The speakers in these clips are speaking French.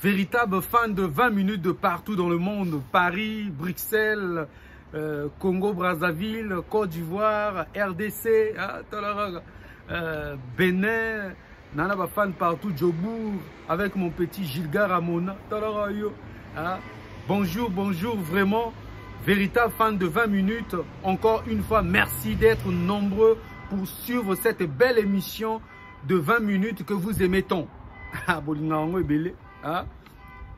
véritable fan de 20 minutes de partout dans le monde. Paris, Bruxelles, Congo, Brazzaville, Côte d'Ivoire, RDC, Bénin, nana ba fan partout, Djobourg, avec mon petit Gilgar Ramona. Bonjour, bonjour, vraiment, véritable fan de 20 minutes. Encore une fois, merci d'être nombreux pour suivre cette belle émission de 20 minutes que vous aimez tant. Bolingango est belé.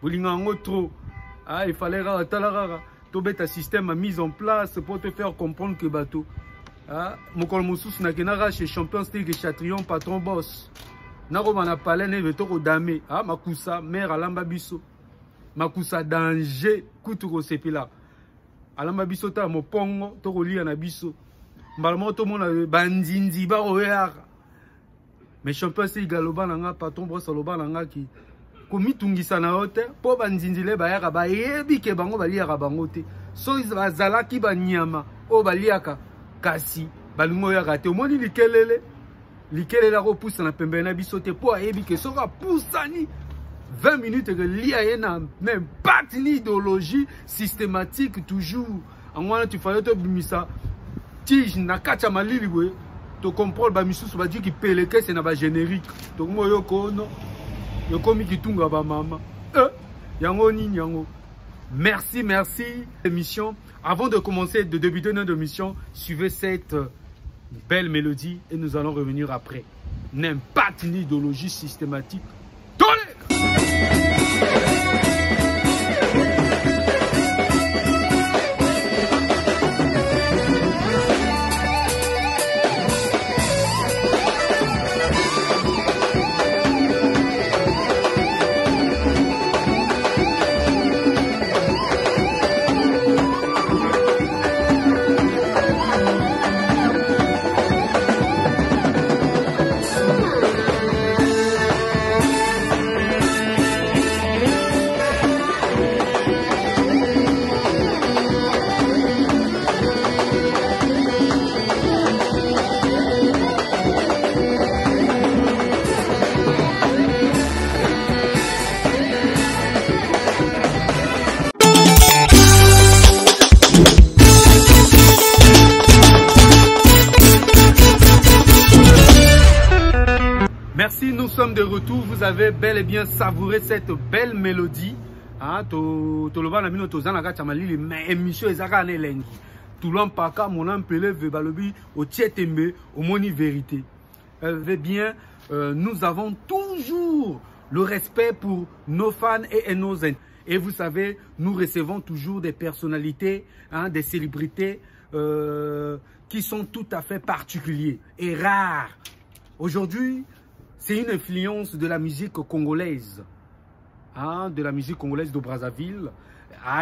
Bolingango trop. Il fallait un système mis en place pour te faire comprendre que bateau. Mokol Moussous n'a chez Champions League Chatrion patron boss. Naro mana palais ne veut toko dame. Makusa mère alamba biso. Makusa danger kuturo sepila. Alamba biso ta mopongo toko lia na biso. Malmo to mona bandinzi ba oyara. Mais Champions League galoba nanga patron boss aloba nanga ki komi tungisa na hote po bandinzile bayaka ba yebi ke bango baliaka bango te. So bazalaki banyama o baliaka kasi balingo yaka te omoni likelele ko pousse na pembe na biso te po ayebi ke soka poussani 20 minutes que lia yena même pas ni idéologie systématique toujours angwana tu fallait te bimisa tige na kacha malili we to comprendre ba misusu ba dit ki peleke c'est na ba générique to moyo ko no yo komi kitunga ba mama yango ni yango. Merci, merci. Émission. Avant de commencer, de débuter notre émission, suivez cette belle mélodie et nous allons revenir après. N'impact ni idéologie systématique. Merci, nous sommes de retour. Vous avez bel et bien savouré cette belle mélodie. Tout le monde a mis notre zana gachamalili, mais émission ezaka nelengi. Tout l'homme paka mon ampelé vebalobi au tietembe au moni vérité. Eh bien, nous avons toujours le respect pour nos fans et nos internautes. Et vous savez, nous recevons toujours des personnalités, des célébrités qui sont tout à fait particuliers et rares. Aujourd'hui, c'est une influence de la musique congolaise, de la musique congolaise de Brazzaville,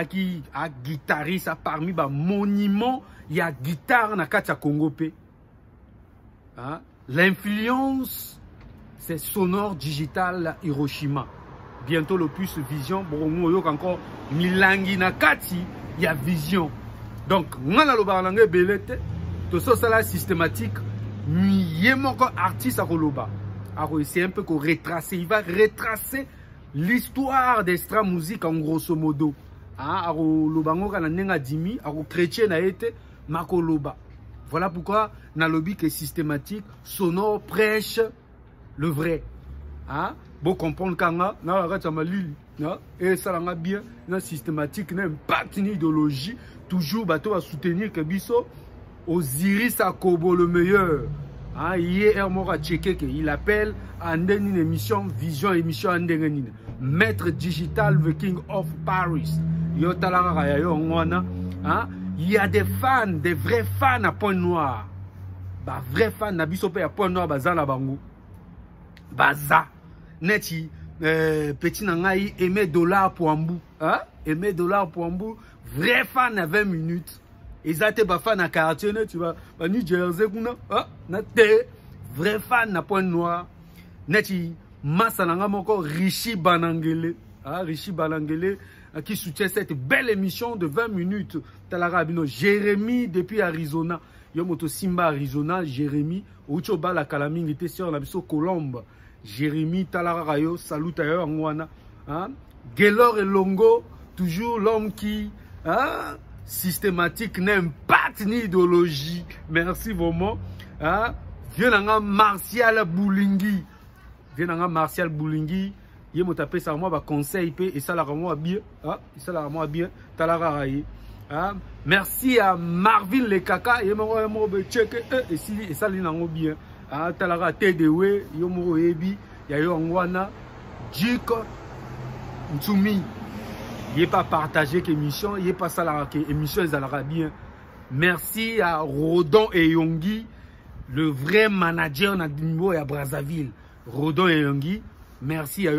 qui a guitariste parmi les monuments, il y a guitare na katia Congo pe. L'influence, c'est sonore digital Hiroshima. Bientôt le plus Vision, bon encore Milangi na kati, il y a Vision. Donc, ngana lo balangue belete, to so sala systématique, yemoko artiste à koloba. C'est un peu qu'on retracer. Il va retracer l'histoire d'Extra Musique en grosso modo. Voilà pourquoi Nalobi est systématique, sonore, prêche le vrai. Bon comprendre quand et ça l'a bien, systématique, n'impact ni idéologie, toujours bateau à soutenir que Bisso, Osiris Akobo le meilleur. Hier, il appelle à une émission, Vision émission Maître Digital, The King of Paris. Il y a des fans, des vrais fans à Point Noir. Vrais fans, Nabisopé à Point Noir, Bazala Bango. Baza. Neti, petit Nangaï, aimé dollar pour Ambou. Aimé dollar pour Ambou. Vrai fan à 20 minutes. Ils étaient pas fans à quartier, tu vois. New Jersey, vrai fan à Point Noir. Neti, Massananga Moko, Rishi Banangele. Rishi Banangele, qui soutient cette belle émission de 20 minutes. Talarabino, Jérémy depuis Arizona. Yomoto Simba Arizona, Jérémy. Uchoba la Calamine, il était sur la Colombe. Jérémy Talara Rayo, salut ailleurs en Wana. Gaylor et Longo, toujours l'homme qui, systématique, n'aime pas ni idéologie. Merci vraiment. Viens Martial Boulingui. Viens Martial Boulingui. Il m'a tapé ça, moi, conseil, et ça l'a vraiment bien. Ça l'a vraiment bien. Merci à Marvin Lekaka. Il m'a check et ça l'a bien. Talara TDW, Yomo Ebi, Yayo Angwana, Djiko, Ntsumi. Il n'est pas partagé l'émission, il n'est pas ça l'émission, ils allaient bien. Merci à Rodon et Yongi, le vrai manager Nadimbo et à Brazzaville. Rodon et Yongi. Merci à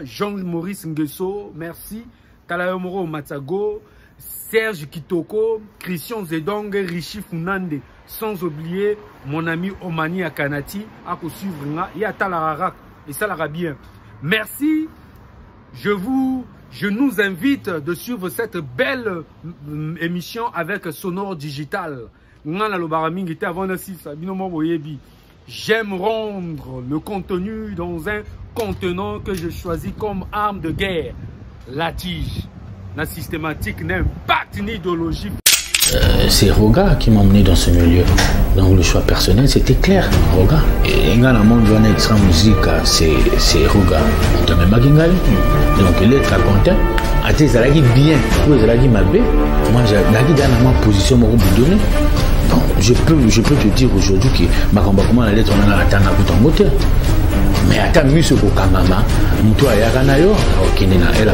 Jean-Maurice Nguesso, merci. Talayomoro Matsago, Serge Kitoko, Christian Zedong, Rishi Funande. Sans oublier mon ami Omani Akanati, à suivre, et à Talararak, et ça l'ira bien. Merci. Je nous invite de suivre cette belle émission avec Sonore Digital. J'aime rendre le contenu dans un contenant que je choisis comme arme de guerre. La tige. La systématique n'impacte ni idéologie. C'est Roga qui m'a emmené dans ce milieu. Donc le choix personnel, c'était clair, Roga. Et dans le monde de l'extra musique, c'est Roga. Donc il est très content. Ate Zalagi bien, ou Zalagi Mabé. Moi, j'ai dans ma position, mon groupe donné. Donc je peux te dire aujourd'hui que ma comment la lettre on a atteint à bout en moteur. Mais attends, mieux pour Kamama, toi et Aranayo, qui n'est pas là,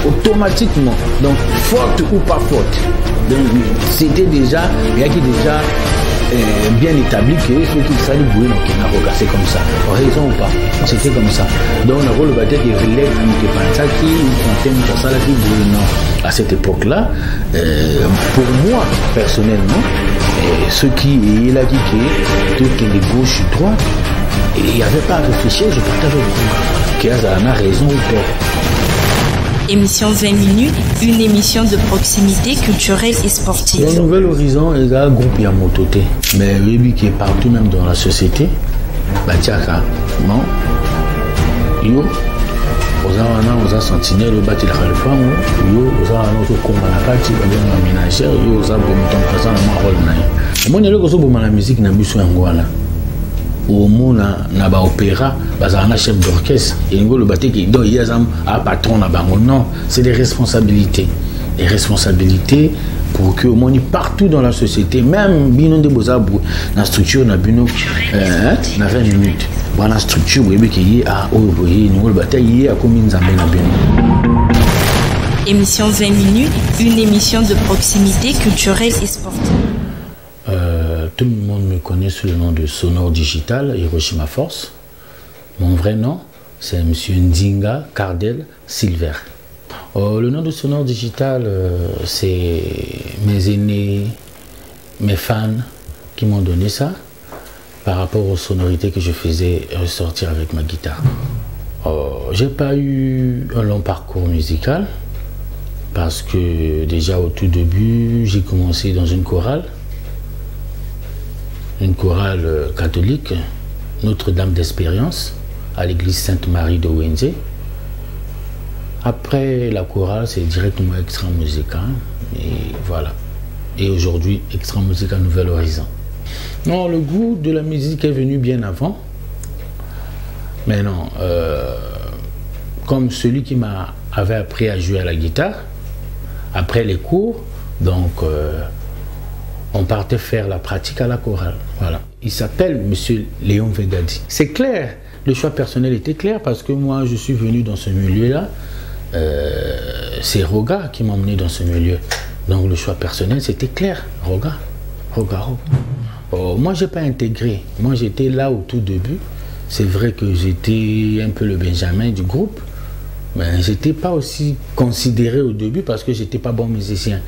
automatiquement. Donc, faute ou pas faute. C'était déjà, il y a qui déjà bien établi que ceux qui s'allient bouger dans Kinaroga, c'est comme ça. Raison ou pas, c'était comme ça. Donc, on a le bataille qui relève à Mikepansaki, Fontaine, Kassala, qui bouge non. À cette époque-là, pour moi, personnellement, ceux qui est là, qui est gauche, droite, il n'y avait pas à réfléchir, je partage avec vous. Kiazana a raison ou pas. Émission 20 minutes, une émission de proximité culturelle et sportive. Le Nouvel Horizon est un groupe qui a mototé, mais lui qui est partout même dans la société, Batiaka, non, yo, aux sentinelles, le bâti de Khalifan, yo, aux autres combats à la partie, aux ménagères, yo, aux abomutons présents dans ma rôle. Moi, je suis la musique n'a plus soin de au monde na ba opéra bazana chef d'orchestre et ngolo baté qui donc il y a patron na bango non c'est des responsabilités pour que au monde partout dans la société même bino de bozabu na structure na bino na 20 minutes dans la structure oui qui est à oboye ngolo baté yi a combien nzambe na bino. Émission 20 minutes, une émission de proximité culturelle et sportive. Tout le monde me connaît sous le nom de Sonore Digital, Hiroshima Force. Mon vrai nom, c'est M. Ndinga Cardel Silver. Le nom de Sonore Digital, c'est mes aînés, mes fans qui m'ont donné ça par rapport aux sonorités que je faisais ressortir avec ma guitare. J'ai pas eu un long parcours musical parce que déjà au tout début, j'ai commencé dans une chorale catholique, Notre-Dame d'Espérance, à l'église Sainte-Marie de Wenze. Après la chorale, c'est directement Extra Musica. Et voilà. Et aujourd'hui, Extra Musica Nouvel Horizon. Non, le goût de la musique est venu bien avant. Mais non, comme celui qui m'avait appris à jouer à la guitare, après les cours, donc on partait faire la pratique à la chorale. Voilà. Il s'appelle Monsieur Léon Vegadi. C'est clair, le choix personnel était clair parce que moi je suis venu dans ce milieu-là. C'est Roga qui m'a emmené dans ce milieu. Donc le choix personnel c'était clair. Roga. Moi j'ai pas intégré. Moi j'étais là au tout début. C'est vrai que j'étais un peu le Benjamin du groupe. Mais je n'étais pas aussi considéré au début parce que je n'étais pas bon musicien.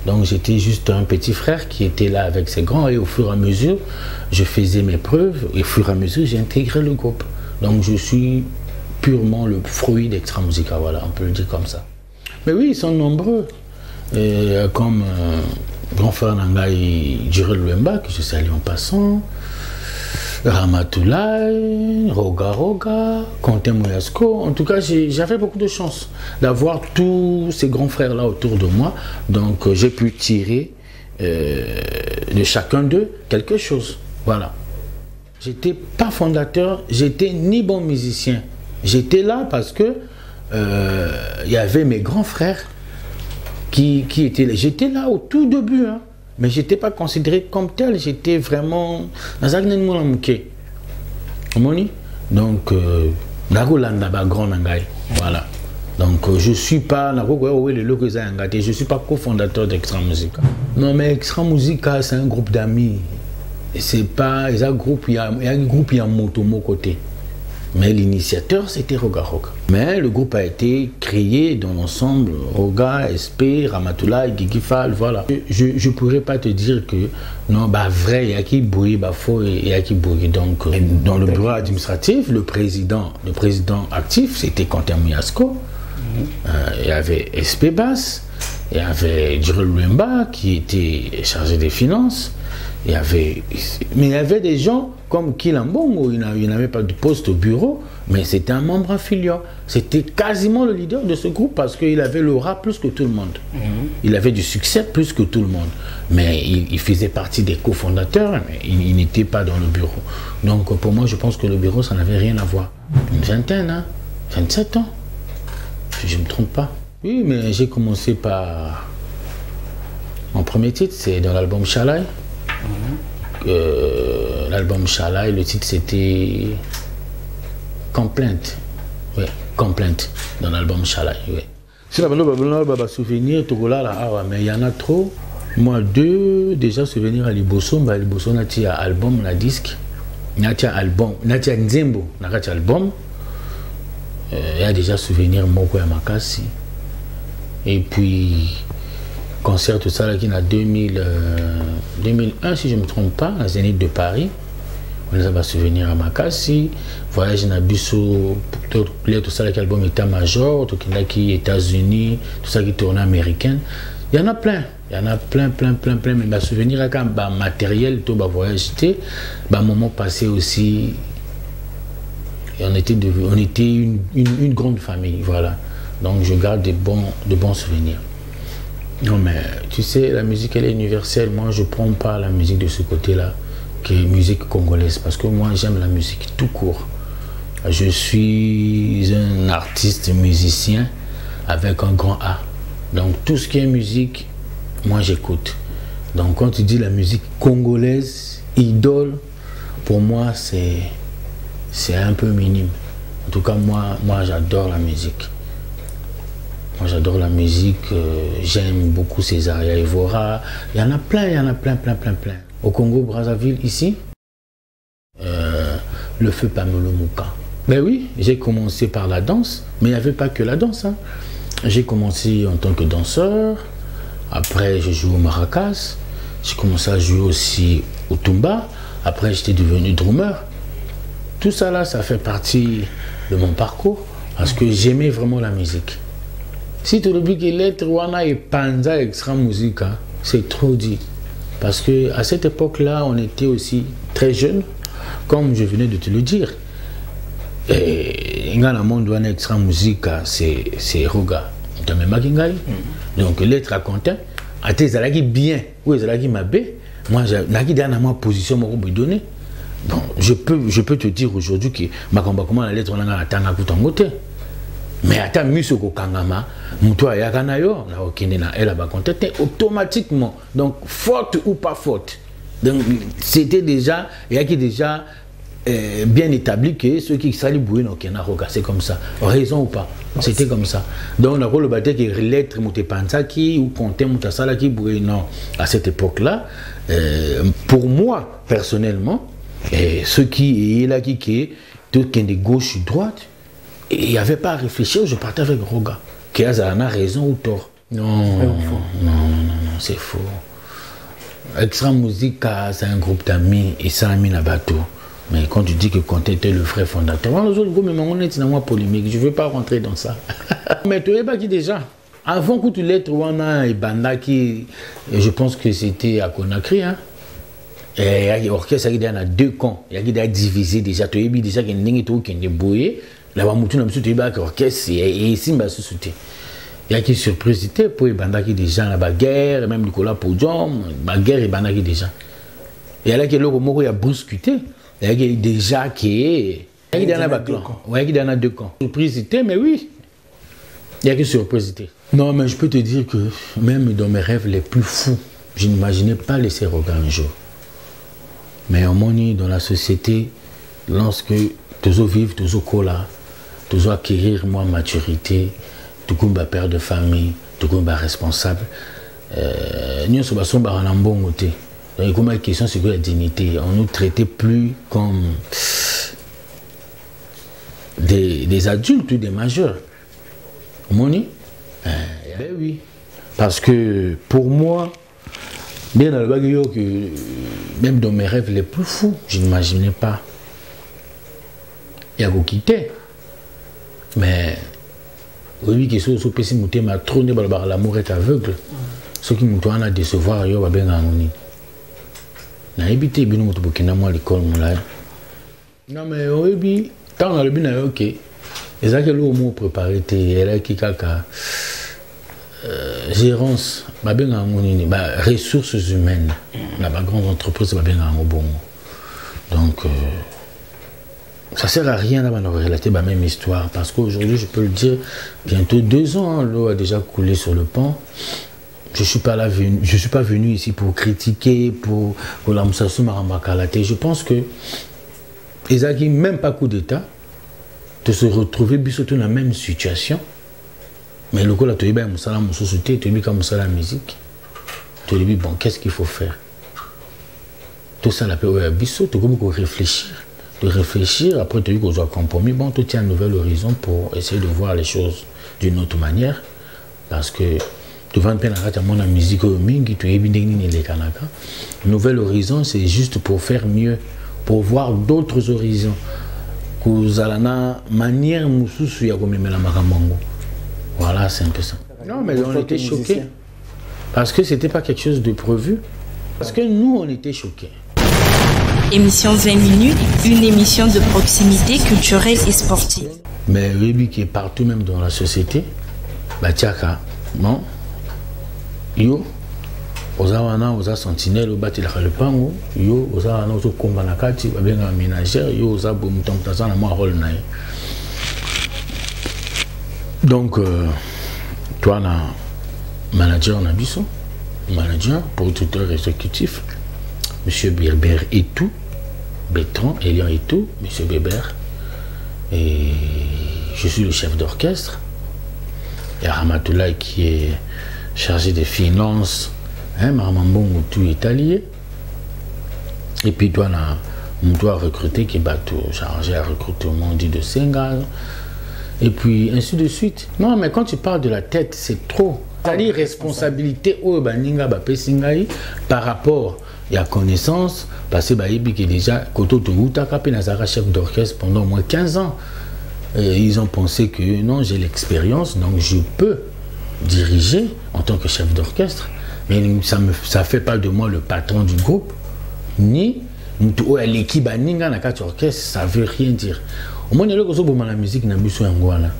Donc j'étais juste un petit frère qui était là avec ses grands et au fur et à mesure, je faisais mes preuves et au fur et à mesure, j'ai intégré le groupe. Donc je suis purement le fruit d'Extra Musica, voilà, on peut le dire comme ça. Mais oui, ils sont nombreux. Et, comme grand frère Nangaï Jirel Louemba, que je salue en passant. Ramatoulaye, Roga Roga, Quentin Mouyasco. En tout cas, j'avais beaucoup de chance d'avoir tous ces grands frères-là autour de moi. Donc, j'ai pu tirer de chacun d'eux quelque chose. Voilà. J'étais pas fondateur, j'étais ni bon musicien. J'étais là parce que il y avait mes grands frères qui étaient là. J'étais là au tout début, hein, mais je n'étais pas considéré comme tel. J'étais vraiment dans un donc, voilà. Donc, je ne suis pas cofondateur d'Extra Musica. Non, mais Extra Musica, c'est un groupe d'amis. C'est pas, il y a un groupe, il y a un motomo côté. Mais l'initiateur, c'était Roga Roga. Mais le groupe a été créé dans l'ensemble, Roga, SP, Ramatoulaye, Guigui Fall, voilà. Je ne pourrais pas te dire que, non, bah vrai, il y a qui bouille, bah faux, il y a qui bouille. Donc, dans le bureau administratif, le président actif, c'était Quentin Mouyasco. Il y avait SP Bass, il y avait Djurel Louemba qui était chargé des finances. Mais il y avait des gens comme Kilambongo, il n'avait pas de poste au bureau, mais c'était un membre affilié. C'était quasiment le leader de ce groupe parce qu'il avait le rap plus que tout le monde. Il avait du succès plus que tout le monde. Mais il faisait partie des cofondateurs, mais il n'était pas dans le bureau. Donc pour moi, je pense que le bureau, ça n'avait rien à voir. Une vingtaine, hein, 27 ans, si je ne me trompe pas. Oui, mais j'ai commencé par... Mon premier titre, c'est dans l'album Chalaï. L'album Chalaï, le titre c'était Complainte. Oui, Complainte dans l'album Chalaï. Oui. Si la souvenir, mais il y en a trop. Moi, deux déjà souvenirs à Liboso. Liboso n'a pas album, na disque. N'a pas album, n'a pas Nzembo, n'a pas album. Il y a déjà souvenir Moko ya Makasi. Et puis concert tout ça là qui est en 2001 si je ne me trompe pas, à Zénith de Paris. On a souvenir à Makasi, voyage dans Bisso, tout ça là qui album état-major, tout qui États-Unis, tout ça qui tourne américain. Il y en a plein, mais ma souvenir à quand matériel, tout voyage, moment passé aussi. Et on était une grande famille, voilà. Donc je garde de bons souvenirs. Non mais tu sais, la musique elle est universelle. Moi je ne prends pas la musique de ce côté-là, qui est musique congolaise, parce que moi j'aime la musique tout court. Je suis un artiste musicien avec un grand A. Donc tout ce qui est musique, moi j'écoute. Donc quand tu dis la musique congolaise, idole, pour moi c'est un peu minime. En tout cas moi j'adore la musique. Moi j'adore la musique, j'aime beaucoup Césaria Evora, il y en a plein. Au Congo Brazzaville ici, le feu Pamelo Mouka. Ben oui, j'ai commencé par la danse, mais il n'y avait pas que la danse. Hein. J'ai commencé en tant que danseur, après je joue au maracas, j'ai commencé à jouer aussi au tumba, après j'étais devenu drummer. Tout ça là, ça fait partie de mon parcours, parce que j'aimais vraiment la musique. Si tu le dis que l'être wana et panza Extra Musica, c'est trop dit. Parce que à cette époque-là, on était aussi très jeunes, comme je venais de te le dire. Et dans le monde wana Extra Musica, c'est Roga. Donc l'être raconté, à tes alaki bien ou les alaki mabé, moi j'ai dans ma position moi vous donner. Bon, je peux te dire aujourd'hui que ma comment la lettre on a atanga kutangote. Mais attends, Musoko Kangama, Moutoua Yakanayo, na Okinena, elle a contacté automatiquement. Donc, faute ou pas faute. Donc, c'était déjà, il y a qui déjà bien établi que ceux qui s'allient bouiller dans Kenaroga, c'est comme ça. Raison ou pas, c'était comme ça. Donc, on a le bâti qui est lettre Moutepansaki ou Conté Moutasala qui bouille. Non, à cette époque-là, pour moi, personnellement, ceux qui est là, qui tout qui est de gauche ou droite, il n'y avait pas à réfléchir, je partais avec Roga. Qu'il a raison ou tort. Non, c'est faux. Extra Musica, c'est un groupe d'amis et ça a mis la bateau. Mais quand tu dis que Conté était le frère fondateur, les autres groupes, on est dans moi polémique, je ne veux pas rentrer dans ça. Mais tu n'es pas qui déjà. Avant que tu l'aies, on a et Banda qui, je pense que c'était à Conakry, hein. Et l'orchestre il y a deux camps, il y a divisé déjà. Tu as déjà qu'il y a tout qui est débrouillé. Là-bas, tu as dit que l'orchestre et ici, il y a qui surprise pour les bandes qui déjà la bagarre, même Nicolas Podium, bagarre et bandes qui déjà. Et là, il y a brusquité. Il y a déjà qui il y a deux camps. Surprise, mais oui. Il y a qui surprise. Non, mais je peux te dire que même dans mes rêves les plus fous, je n'imaginais pas laisser Roga un jour. Mais au moins, dans la société, lorsque tu veux vivre, tu veux coller, tu veux acquérir moi maturité, tu es père de famille, tu es responsable, nous sommes en bon côté. Donc, comme la question, c'est que la dignité, on nous traitait plus comme des adultes ou des majeurs. Moni? Ben oui. Parce que pour moi, bien dans le bagage que même dans mes rêves les plus fous, je n'imaginais pas. Il y a quitté. Mais oui, que ce soit pessimiste, m'a m'a trôné par l'amour est aveugle. Ce qui me doit décevoir, yo va bien ngoni. Na évité bino moto bokina moi l'école moulay. Non mais oui, tant dans le bin na OK. Les gens qui l'ont préparé, elle qui kaka gérance, ma bien ngoni, ressources humaines, la grande entreprise va bien bon. Donc ça sert à rien d'avoir relater la même histoire parce qu'aujourd'hui, je peux le dire, bientôt 2 ans, l'eau a déjà coulé sur le pont. Je suis pas venu ici pour critiquer, pour la moussasou marambakalate. Je pense que les gens qui même pas coup d'état de se retrouver surtout dans la même situation. Mais le coup là, tu dis ben moussala moussouté, tu dis comme moussala musique. Tu dis bon, qu'est-ce qu'il faut faire? Tout ça la paix au biso, tu peux réfléchir. De réfléchir, après tu as eu qu'on soit compromis, bon, tu tiens un nouvel horizon pour essayer de voir les choses d'une autre manière. Parce que tu vas peine à la musique au mingi, tu es bien les Kanaka. Nouvel horizon, c'est juste pour faire mieux, pour voir d'autres horizons. Vous avez une manière moussous ya comme la maramango. Voilà, c'est un peu ça. Non, mais on était choqués. Parce que c'était pas quelque chose de prévu. Parce que nous, on était choqués. Émission 20 minutes, une émission de proximité culturelle et sportive. Mais oui, qui est partout même dans la société, bah tiaka, non, yo, ozawana, oza sentinelle, obati la kalepango, yo, ozawana, ozo komba na kati, babenga ménagère, yo, oza bomutamutaza na moi rôle nae. Donc, toi, na manager na biso, manager, producteur exécutif. Monsieur Berber et tout, Bertrand, Elian et tout, Monsieur Berber. Et je suis le chef d'orchestre. Il y a Ramatoulaye qui est chargé des finances. Hein, Maramambongo, tout est allié. Et puis, toi, on doit recruter qui est chargé à recrutement dit de Sénégal. Et puis, ainsi de suite. Non, mais quand tu parles de la tête, c'est trop. C'est-à-dire responsabilité au Baninga Bapé Singaï par rapport. Il y a connaissance, parce que qui est déjà Koto Toutaka Nazara chef d'orchestre pendant au moins 15 ans. Ils ont pensé que non, j'ai l'expérience, donc je peux diriger en tant que chef d'orchestre. Mais ça ne fait pas de moi le patron du groupe, ni l'équipe à Ninga na quatre orchestre, ça ne veut rien dire. Au moins, il y a la musique na biso ngwana.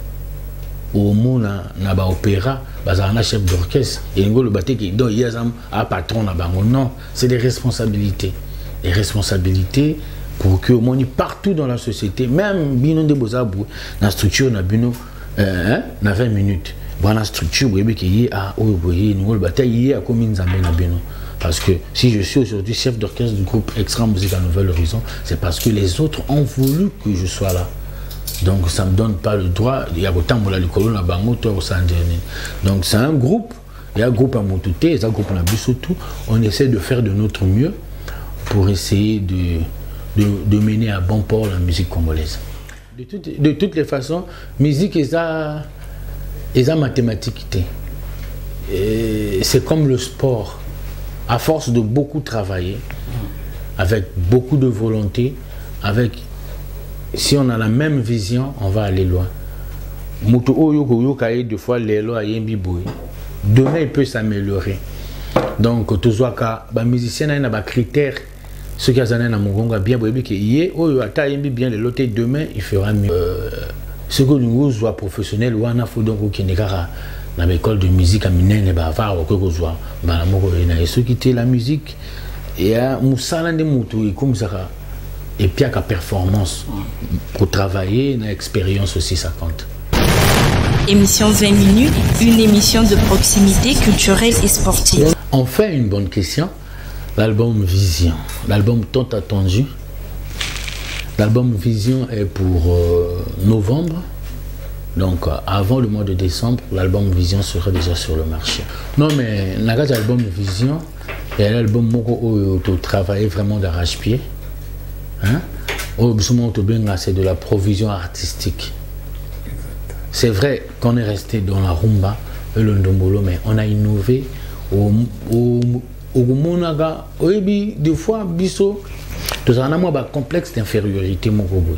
Au moins, na ba opéra, bazana chef d'orchestre, et le baté qui donne un patron na bango. Non, c'est des responsabilités. Des responsabilités pour que au moins partout dans la société, même bino de bozabou, na structure na bino, na 20 minutes. Bon, la structure, vous voyez, nous le bataille à combien na bino. Parce que si je suis aujourd'hui chef d'orchestre du groupe Extra Musique à Nouvel Horizon, c'est parce que les autres ont voulu que je sois là. Donc ça ne me donne pas le droit. Il y a autant de l'école, donc c'est un groupe. Il y a un groupe à Montouté, il y a un groupe à Bissotou. On essaie de faire de notre mieux pour essayer de mener à bon port la musique congolaise. De toutes les façons, musique est à mathématique. C'est comme le sport. À force de beaucoup travailler, avec beaucoup de volonté, si on a la même vision, on va aller loin. Demain, il peut s'améliorer. Donc, les musiciens ont des critères ceux qui ont un amour bien beau qui y oh ata yembi bien le loté demain il fera mieux ce que nous soit professionnel ou en afo donc qui n'est qu'à dans l'école de musique à Minene bavard ou quoi que soit bah moko ina ceux qui étaient la musique et à musala de mutu comme ça et puis à performance pour travailler une expérience aussi ça compte. Émission 20 minutes, une émission de proximité culturelle et sportive. On fait une bonne question. L'album Vision, l'album tant attendu. L'album Vision est pour novembre. Donc avant le mois de décembre, l'album Vision sera déjà sur le marché. Non mais l'album Vision est l'album où tu travailles vraiment d'arrache-pied. Hein? C'est de la provision artistique. C'est vrai qu'on est resté dans la rumba et le ndombolo, mais on a innové au monaga, des fois, biso, tout un amour complexe d'infériorité, mon gobo.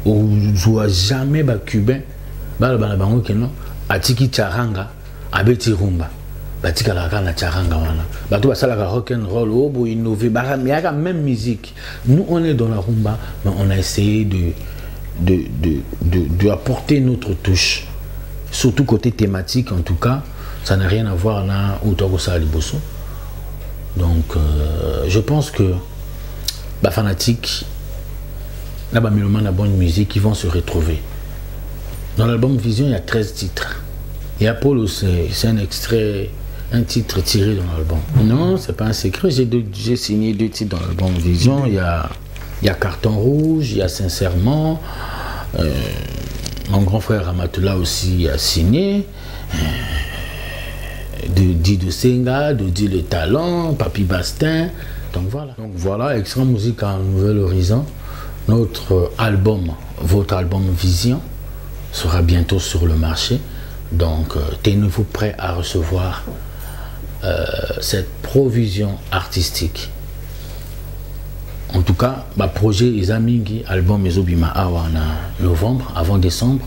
On joue jamais ba cubain, balabango keno, atiki charanga, abeti rumba, batika la kana charanga wana. Bato basala ka rock and roll, obo innové, mais la même musique. Nous on est dans la rumba, mais on a essayé de apporter notre touche, surtout côté thématique en tout cas, ça n'a rien à voir là où Togosa Liboso. Donc je pense que les fanatiques, la bonne musique, ils vont se retrouver. Dans l'album Vision, il y a 13 titres. Et Apollo, c'est un extrait, un titre tiré dans l'album. Non, c'est pas un secret, j'ai signé 2 titres dans l'album Vision. Il y a Carton Rouge, il y a Sincèrement. Mon grand frère Ramatoula aussi a signé. De Senga, de Di Le Talent, Papi Bastin. Donc voilà, Extra Musique à un nouvel horizon. Notre album, votre album Vision, sera bientôt sur le marché. Donc tenez-vous prêts à recevoir cette provision artistique. En tout cas, le projet Isamingi, album Ezobima Awa en novembre, avant décembre.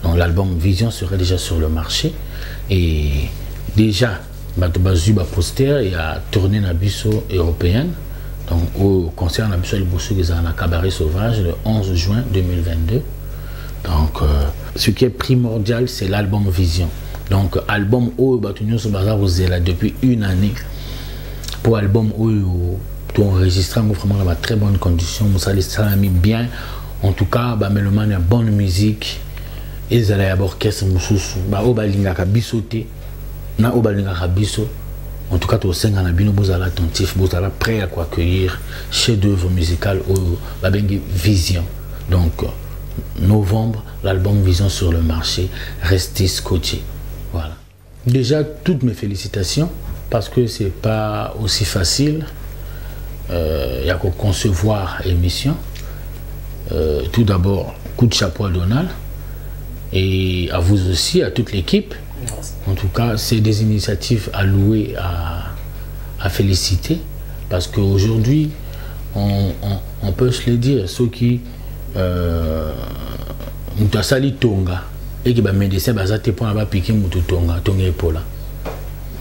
Donc l'album Vision sera déjà sur le marché. Et déjà, Batubazuba poster, il a tourné dans Bisso européenne. Donc au concert dans Bisso Liboso, ils ont un cabaret sauvage le 11 juin 2022. Donc ce qui est primordial, c'est l'album Vision. Donc album O Batunyo Sobaza Rosela depuis une année. Pour album O enregistré vraiment dans très bonnes conditions, ça a mis bien. En tout cas, Mélomane a bonne musique. Ils allaient à l'orchestre, en tout cas, vous êtes attentif, vous êtes prêt à accueillir chef-d'œuvre musical au Vision. Donc, novembre, l'album Vision sur le marché, restez scotché. Voilà. Déjà, toutes mes félicitations parce que c'est pas aussi facile. Il y a qu'à concevoir l'émission. Tout d'abord, coup de chapeau à Donald et à vous aussi, à toute l'équipe. En tout cas, c'est des initiatives à louer, à féliciter, parce qu'aujourd'hui, on peut se le dire, ceux qui ont sali tonga et qui ont médecin pour piquer tonga épaule.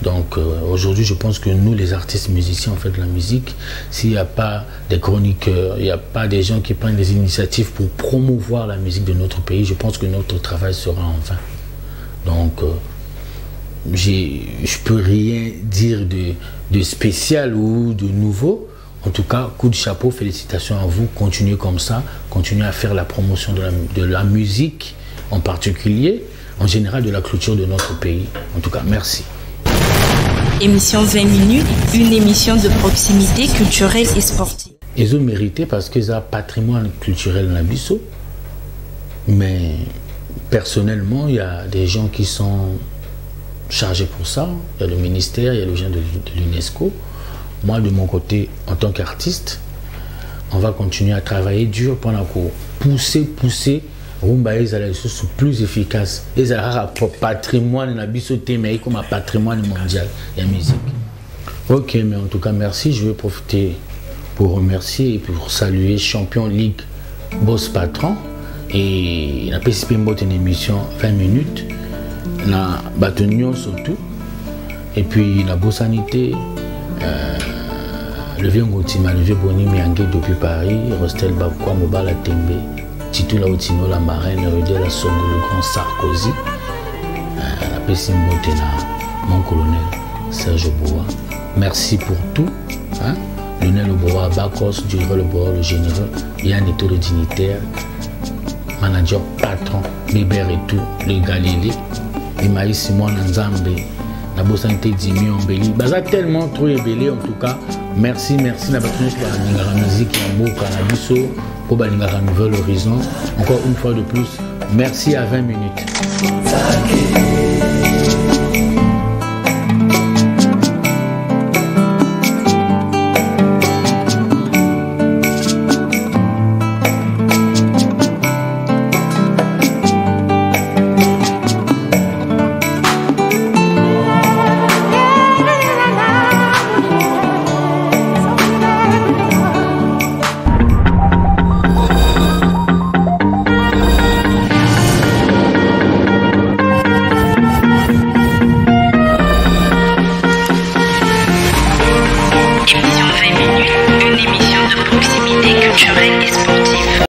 Donc aujourd'hui, je pense que nous, les artistes musiciens, on fait de la musique. S'il n'y a pas des chroniqueurs, il n'y a pas des gens qui prennent des initiatives pour promouvoir la musique de notre pays, je pense que notre travail sera en vain. Donc, je peux rien dire de spécial ou de nouveau. En tout cas, coup de chapeau, félicitations à vous. Continuez comme ça, continuez à faire la promotion de la musique en particulier, en général de la culture de notre pays. En tout cas, merci. Émission 20 minutes, une émission de proximité culturelle et sportive. Ils ont mérité parce qu'ils ont un patrimoine culturel dans la Bisso. Mais personnellement, il y a des gens qui sont chargés pour ça. Il y a le ministère, il y a les gens de l'UNESCO. Moi, de mon côté, en tant qu'artiste, on va continuer à travailler dur pour pousser Rumba est plus efficace. Ils ont un patrimoine mais comme un patrimoine mondial de la musique. Ok, mais en tout cas, merci. Je vais profiter pour remercier et pour saluer Champion League Boss Patron. Et la participé à une émission 20 minutes. Na Batonio surtout. Et puis la Bossanité, le vieux Ngoutima, le vieux Boni Miangue depuis Paris, Rostel Bakwa, Mobala Tembe, Titula Otino, la marraine, Rudel la Songo, le grand Sarkozy, la Pessimotena, mon colonel Serge Boa. Merci pour tout. Hein? Lionel Oboa, Bakos, Duré le Boa, le généreux, Yann et tout le dignitaire, manager, patron, Bébert et tout, le Galilée, Imaïs Simon Nzambe, Nabo Santé Dimi Ombeli, Baza tellement trop ébélé en tout cas. Merci, merci na patronne pour la musique et amour Canabiso, pour la Nouvelle Horizon. Encore une fois de plus, merci à 20 minutes.